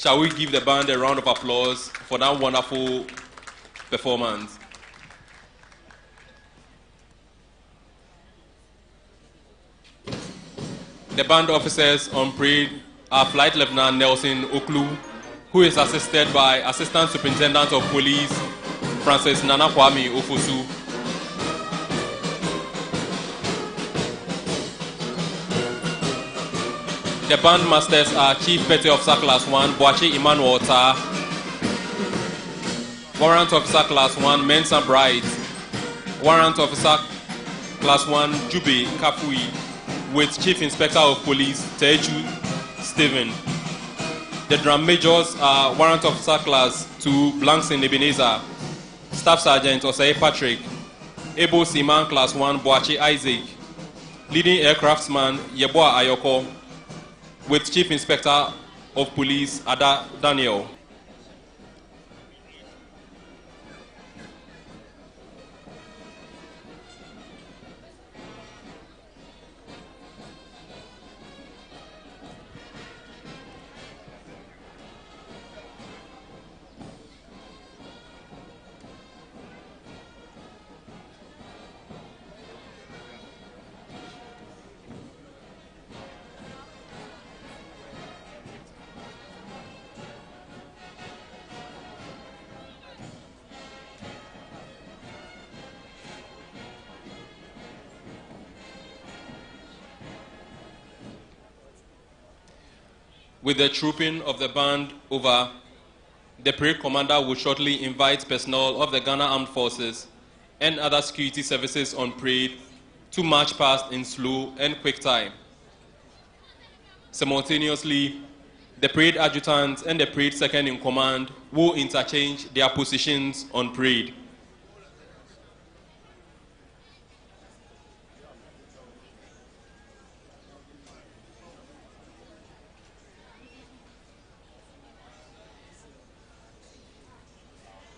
Shall we give the band a round of applause for that wonderful performance? The band officers on parade are Flight Lieutenant Nelson Oklu, who is assisted by Assistant Superintendent of Police Francis Nana Kwame Ofosu. The band masters are Chief Petty Officer Class 1 Boachi Emmanuel Ota, Warrant Officer Class 1 Mensa Bright, Warrant Officer Class 1 Jube Kapui, with Chief Inspector of Police Teju Stephen. The drum majors are Warrant Officer Class 2 Blankson Ebenezer, Staff Sergeant Osei Patrick, Ebo Seaman Class 1 Boachi Isaac, Leading Aircraftsman Yeboah Ayoko, with Chief Inspector of Police Ada Daniel. With the trooping of the band over, the parade commander will shortly invite personnel of the Ghana Armed Forces and other security services on parade to march past in slow and quick time. Simultaneously, the parade adjutant and the parade second in command will interchange their positions on parade.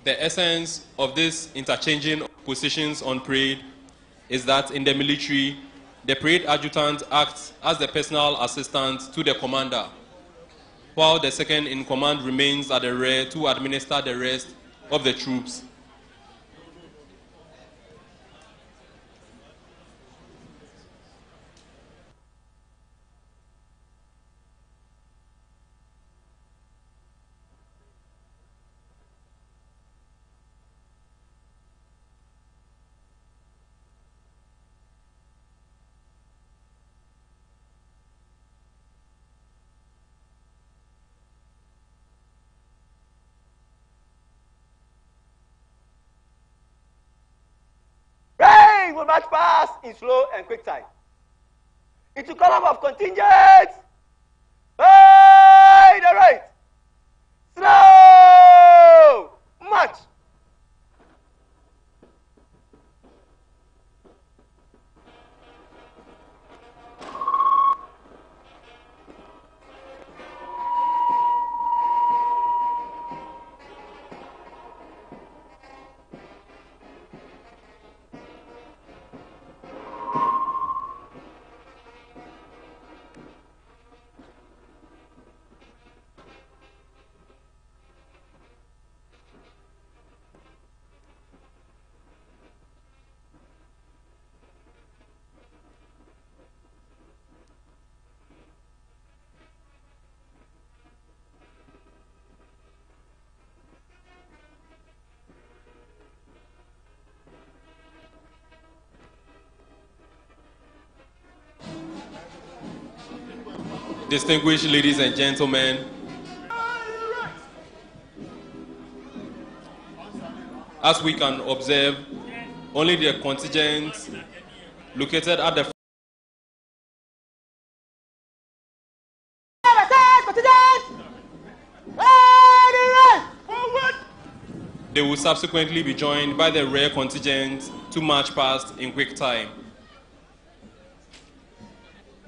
The essence of this interchanging positions on parade is that in the military, the parade adjutant acts as the personal assistant to the commander, while the second in command remains at the rear to administer the rest of the troops. Will march past in slow and quick time. Into column of contingents. Hey, the right. Slow. March. Distinguished ladies and gentlemen, as we can observe, only the contingents located at the they will subsequently be joined by the rear contingent to march past in quick time.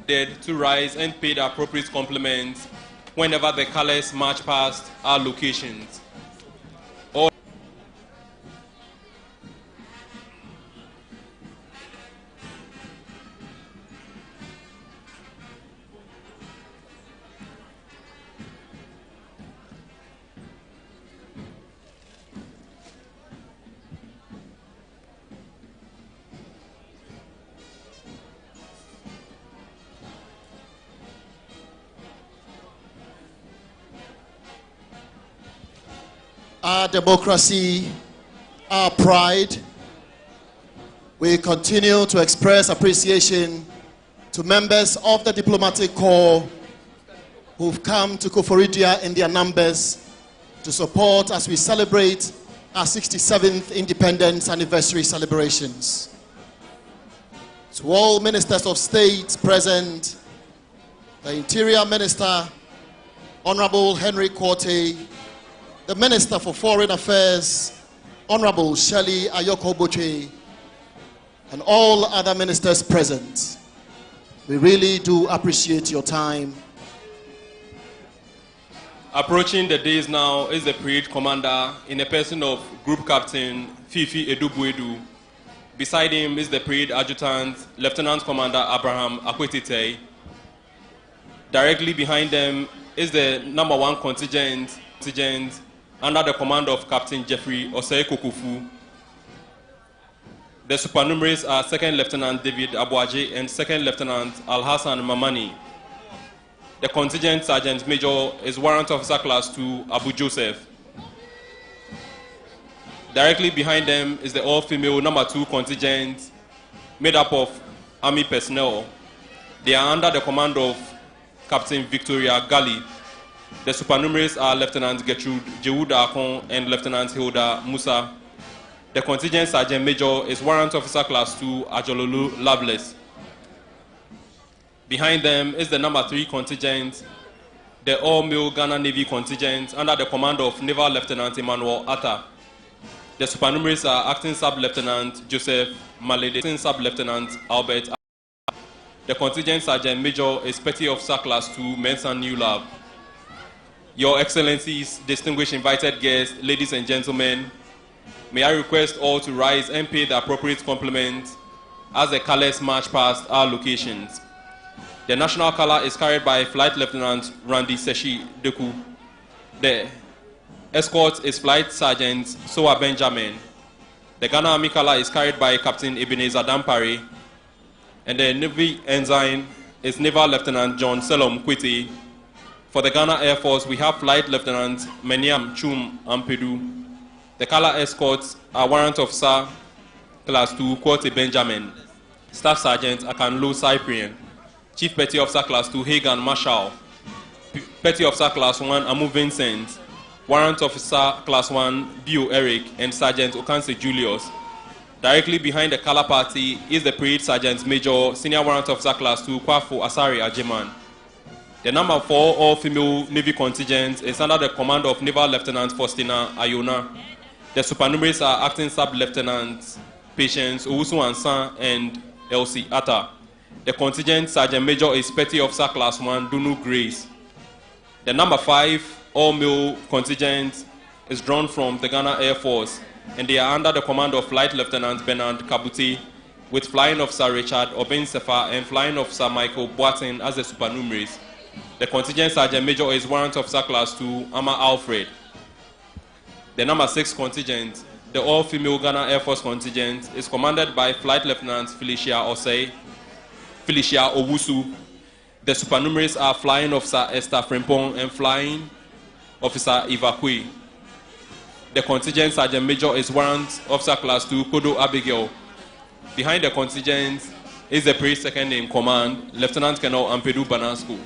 Dead to rise and pay the appropriate compliments whenever the colors march past our locations. our democracy, our pride. We continue to express appreciation to members of the diplomatic corps who've come to Koforidua in their numbers to support as we celebrate our 67th independence anniversary celebrations. To all ministers of state present, the Interior Minister, Honorable Henry Quartey, the Minister for Foreign Affairs, Honorable Shirley Ayoko Boche, and all other ministers present. We really do appreciate your time. Approaching the days now is the parade commander in the person of Group Captain Fifi Edubuedu. Beside him is the parade adjutant, Lieutenant Commander Abraham Akwetite. Directly behind them is the number 1 contingent under the command of Captain Jeffrey Osei Kokofu. The supernumeraries are 2nd Lieutenant David Abuaje and 2nd Lieutenant Al-Hassan Mamani. The contingent Sergeant Major is Warrant Officer Class 2 Abu Joseph. Directly behind them is the all-female number 2 contingent made up of Army personnel. They are under the command of Captain Victoria Gali. The supernumeraries are Lieutenant Gertrude Jewuda Akon and Lieutenant Hilda Musa. The contingent Sergeant Major is Warrant Officer Class 2 Ajololu Loveless. Behind them is the number 3 contingent, the all-male Ghana Navy contingent under the command of Naval Lieutenant Emmanuel Atta. The supernumeraries are Acting Sub-Lieutenant Joseph Malede, Acting Sub-Lieutenant Albert. The contingent Sergeant Major is Petty Officer Class 2 Mensa New Lab. Your Excellencies, distinguished invited guests, ladies and gentlemen, may I request all to rise and pay the appropriate compliment as the colors march past our locations. The national color is carried by Flight Lieutenant Randy Seshi Deku. The escort is Flight Sergeant Soa Benjamin. The Ghana Army color is carried by Captain Ebenezer Dampare. And the Navy ensign is Naval Lieutenant John Selom Kwete. For the Ghana Air Force, we have Flight Lieutenant Meniam Chum Ampedu. The color escorts are Warrant Officer Class 2 Quartey Benjamin, Staff Sergeant Akanlo Cyprian, Chief Petty Officer Class 2 Hagan Marshall, Petty Officer Class 1 Amu Vincent, Warrant Officer Class 1 Bio Eric, and Sergeant Okanse Julius. Directly behind the color party is the Parade Sergeant Major Senior Warrant Officer Class 2 Kwafo Asari Ajeman. The number 4 all-female Navy contingent is under the command of Naval Lieutenant Faustina Ayona. The supernumeraries are Acting Sub-Lieutenant Patience Owusu Ansan and Elsie Atta. The contingent Sergeant Major is Petty Officer Class 1 Dunu Grace. The number 5 all-male contingent is drawn from the Ghana Air Force, and they are under the command of Flight Lieutenant Bernard Kabuti, with Flying Officer Richard Obensefa and Flying Officer Michael Boatin as the supernumeraries. The contingent Sergeant Major is Warrant Officer Class 2 Ama Alfred. The number 6 contingent, the all-female Ghana Air Force contingent, is commanded by Flight Lieutenant Felicia Owusu. The supernumeraries are Flying Officer Esther Frimpong and Flying Officer Ivakwe. The contingent Sergeant Major is Warrant Officer Class 2 Kodo Abigail. Behind the contingent is the Parade Second in Command, Lieutenant Colonel Ampedu Banasco.